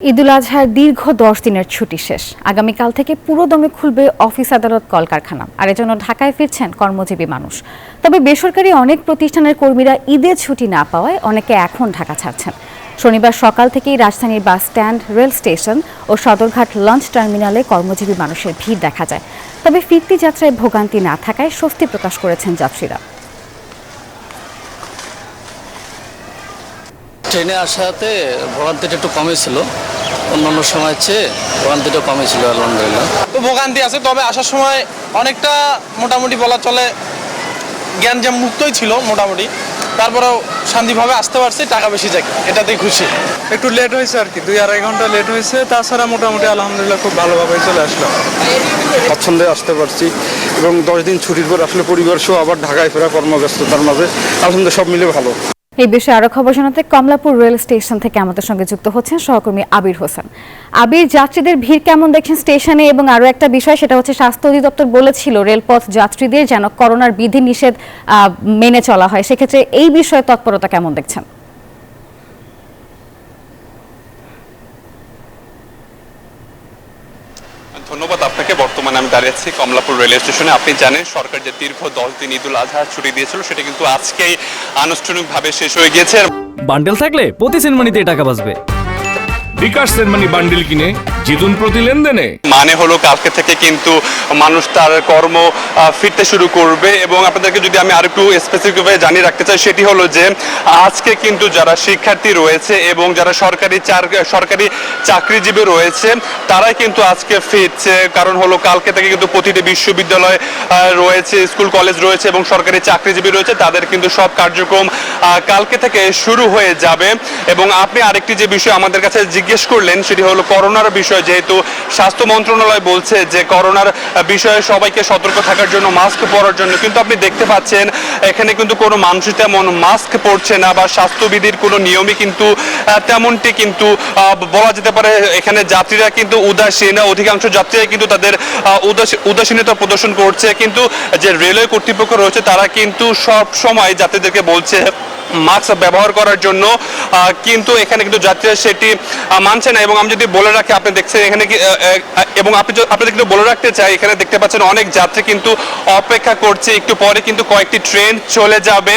ঈদুল আজহার দীর্ঘ 10 দিনের ছুটি শেষ। আগামীকাল থেকে পুরোদমে খুলবে অফিস, আদালত, কলকারখানা। আর এজন্য ঢাকায় ফিরছেন কর্মজীবী মানুষ। তবে বেসরকারি অনেক প্রতিষ্ঠানের কর্মীরা ঈদের ছুটি না পাওয়ায় অনেকে এখন ঢাকা ছাড়ছেন। শনিবার সকাল থেকেই রাজধানীর বাস স্ট্যান্ড, রেল স্টেশন ও সদরঘাট লঞ্চ টার্মিনালে কর্মজীবী মানুষের ভিড় দেখা যায়। তবে ফিরতি যাত্রায় ভোগান্তি না থাকায় স্বস্তি প্রকাশ করেছেন যাত্রীরা। ট্রেনে আসাতে ভোগান্তিটা একটু কমই ছিল, অন্যান্য সময় চেয়ে ভোগান্তিটা কমই ছিল আলহামদুলিল্লাহ। তো ভোগান্তি আছে, তবে আসার সময় অনেকটা মোটামুটি বলা চলে জ্ঞানজাম মুক্তই ছিল মোটামুটি। তারপরেও শান্তিভাবে আসতে পারছি, টাকা বেশি যায়, এটাতেই খুশি। একটু লেট হয়েছে আর কি, 2-2.5 ঘন্টা লেট হয়েছে। তাছাড়া মোটামুটি আলহামদুলিল্লাহ খুব ভালোভাবে চলে আসলাম। পছন্দে আসতে পারছি এবং 10 দিন ছুটির পর আসলে পরিবার সহ আবার ঢাকায় ফেরা কর্মব্যস্ততার মাঝে আলহামদুলিল্লাহ সব মিলে ভালো। এই বিষয়ে আরো খবর জানাতে কমলাপুর রেল স্টেশন থেকে আমাদের সঙ্গে যুক্ত হচ্ছেন সহকর্মী আবির হোসেন। আবির, যাত্রীদের ভিড় কেমন দেখছেন স্টেশনে? এবং আরো একটা বিষয়, সেটা হচ্ছে স্বাস্থ্য অধিদপ্তর বলেছিল রেলপথ যাত্রীদের যেন করোনার বিধিনিষেধ মেনে চলা হয়। সেক্ষেত্রে এই বিষয়ে তৎপরতা কেমন দেখছেন? ধন্যবাদ আপনাকে। বর্তমানে আমি দাঁড়িয়ে আছি কমলাপুর রেলওয়ে স্টেশনে। আপনি জানেন সরকার যে দীর্ঘ 10 দিন ঈদুল আজহার ছুটি দিয়েছিল সেটা কিন্তু আজকেই আনুষ্ঠানিকভাবে শেষ হয়ে গিয়েছে। বান্ডেল থাকলে প্রতি সেনমানিতে টাকা বাঁচবে। বিকাশ সেনমানি বান্ডেল কিনে জিতুন প্রতি লেনদেনে। মানে হলো কালকে থেকে কিন্তু মানুষ তার কর্ম ফিরতে শুরু করবে। এবং আপনাদেরকে যদি আমি আরেকটু স্পেসিফিকভাবে জানিয়ে রাখতে চাই, সেটি হলো যে আজকে কিন্তু যারা শিক্ষার্থী রয়েছে এবং যারা সরকারি চাকরিজীবী রয়েছে তারাই কিন্তু আজকে ফিরছে। কারণ হলো কালকে থেকে কিন্তু প্রতিটি বিশ্ববিদ্যালয় রয়েছে, স্কুল কলেজ রয়েছে এবং সরকারি চাকরিজীবী রয়েছে, তাদের কিন্তু সব কার্যক্রম কালকে থেকে শুরু হয়ে যাবে। এবং আপনি আরেকটি যে বিষয় আমাদের কাছে জিজ্ঞেস করলেন সেটি হলো করোনার বিষয়। যেহেতু স্বাস্থ্য মন্ত্রণালয় বলছে যে করোনার বিষয়ে সবাইকে সতর্ক থাকার জন্য মাস্ক পরার জন্য, কিন্তু আপনি দেখতে পাচ্ছেন এখানে কিন্তু কোনো মানুষই তেমন মাস্ক পরছে না বা স্বাস্থ্যবিধির কোনো নিয়মই কিন্তু তেমনটি কিন্তু বলা যেতে পারে। এখানে যাত্রীরা কিন্তু উদাসীন, অধিকাংশ যাত্রীরা কিন্তু তাদের উদাসীনতা প্রদর্শন করছে। কিন্তু যে রেলওয়ে কর্তৃপক্ষ রয়েছে তারা কিন্তু সব সময় যাত্রীদেরকে বলছে মাস্ক ব্যবহার করার জন্য, কিন্তু এখানে কিন্তু যাত্রীরা সেটি মানছে না। এবং আমি যদি বলে রাখি, আপনি দেখছেন এখানে এবং আপনাদের কিন্তু বলে রাখতে চাই, এখানে দেখতে পাচ্ছেন অনেক যাত্রী কিন্তু অপেক্ষা করছে। একটু পরে কিন্তু কয়েকটি ট্রেন চলে যাবে,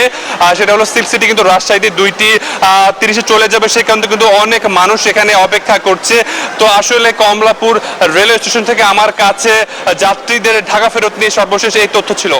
সেটা হলো সিল্ক সিটি কিন্তু রাজশাহীতে 2:30 চলে যাবে। সেখানে কিন্তু অনেক মানুষ এখানে অপেক্ষা করছে। তো আসলে কমলাপুর রেলওয়ে স্টেশন থেকে আমার কাছে যাত্রীদের ঢাকা ফেরত নিয়ে সর্বশেষ এই তথ্য ছিল।